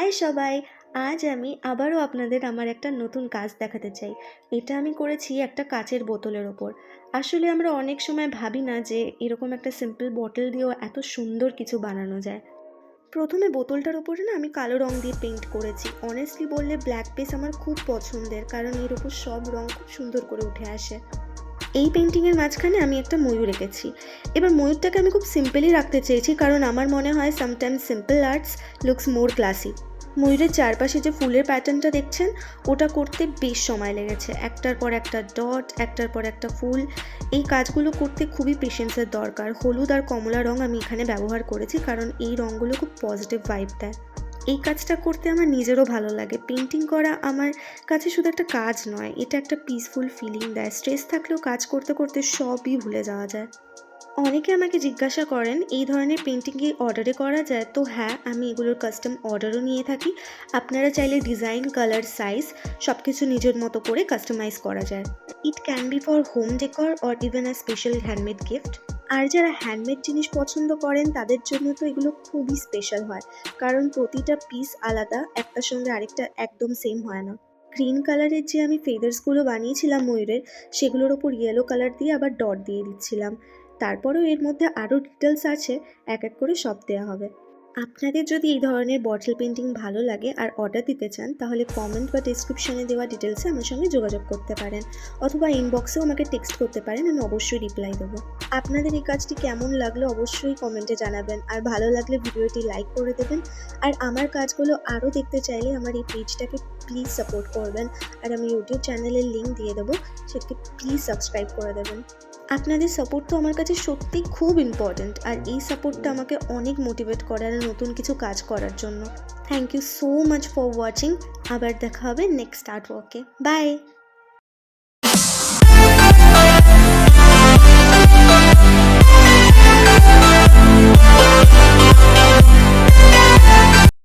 High সবাই, আজ আমি আবারও আপনাদের আমার একটা নতুন কাজ দেখাতে চাই। এটা আমি করেছি একটা কাচের বোতলের ওপর। আসলে আমরা অনেক সময় ভাবি না যে এরকম একটা সিম্পল বটল দিয়েও এত সুন্দর কিছু বানানো যায়। প্রথমে বোতলটার ওপরে না আমি কালো রং দিয়ে পেইন্ট করেছি। অনেস্টলি বললে ব্ল্যাক পেস আমার খুব পছন্দের, কারণ এর ওপর সব রং খুব সুন্দর করে উঠে আসে। এই পেইন্টিংয়ের মাঝখানে আমি একটা ময়ূর এঁকেছি। এবার ময়ূরটাকে আমি খুব সিম্পলই রাখতে চেয়েছি, কারণ আমার মনে হয় সামটাইমস সিম্পল আর্টস লুকস মোর ক্লাসি। ময়ূরের চারপাশে যে ফুলের প্যাটার্নটা দেখছেন, ওটা করতে বেশ সময় লেগেছে। একটার পর একটা ডট, একটার পর একটা ফুল। এই কাজগুলো করতে খুবই পেশেন্সের দরকার। হলুদ আর কমলা রং আমি এখানে ব্যবহার করেছি, কারণ এই রঙগুলো খুব পজিটিভ ভাইব দেয়। এই কাজটা করতে আমার নিজেরও ভালো লাগে। পেইন্টিং করা আমার কাছে শুধু একটা কাজ নয়, এটা একটা পিসফুল ফিলিং দেয়। স্ট্রেস থাকলেও কাজ করতে করতে সবই ভুলে যাওয়া যায়। অনেকে আমাকে জিজ্ঞাসা করেন এই ধরনের পেইন্টিং কি অর্ডারে করা যায়? তো হ্যাঁ, আমি এগুলোর কাস্টম অর্ডারও নিয়ে থাকি। আপনারা চাইলে ডিজাইন, কালার, সাইজ সব কিছু নিজের মতো করে কাস্টমাইজ করা যায়। It can be for home decor or even a special handmade gift. আর যারা হ্যান্ডমেড জিনিস পছন্দ করেন তাদের জন্য তো এগুলো খুবই স্পেশাল হয়, কারণ প্রতিটা পিস আলাদা, একটার সঙ্গে আরেকটা একদম সেম হয় না। গ্রিন কালারের যে আমি ফেদার্সগুলো বানিয়েছিলাম ময়ূরের, সেগুলোর ওপর ইয়েলো কালার দিয়ে আবার ডট দিয়ে দিচ্ছিলাম। তারপরেও এর মধ্যে আরও ডিটেলস আছে, এক এক করে সব দেওয়া হবে। আপনাদের যদি এই ধরনের বটল পেইন্টিং ভালো লাগে আর অর্ডার দিতে চান, তাহলে কমেন্ট বা ডিসক্রিপশনে দেওয়া ডিটেলসে আমার সঙ্গে যোগাযোগ করতে পারেন, অথবা ইনবক্সেও আমাকে টেক্সট করতে পারেন, আমি অবশ্যই রিপ্লাই দেবো। আপনাদের এই কাজটি কেমন লাগলো অবশ্যই কমেন্টে জানাবেন, আর ভালো লাগলে ভিডিওটি লাইক করে দেবেন। আর আমার কাজগুলো আরও দেখতে চাইলে আমার এই পেজটাকে প্লিজ সাপোর্ট করবেন, আর আমি ইউটিউব চ্যানেলের লিঙ্ক দিয়ে দেবো, সেটাকে প্লিজ সাবস্ক্রাইব করে দেবেন। আপনাদের সাপোর্ট তো আমার কাছে সত্যিই খুব ইম্পর্ট্যান্ট, আর এই সাপোর্টটা আমাকে অনেক মোটিভেট করে আর নতুন কিছু কাজ করার জন্য। Thank you so much for watching. আবার দেখা হবে নেক্সট আর্ট ওয়ার্কে। বাই।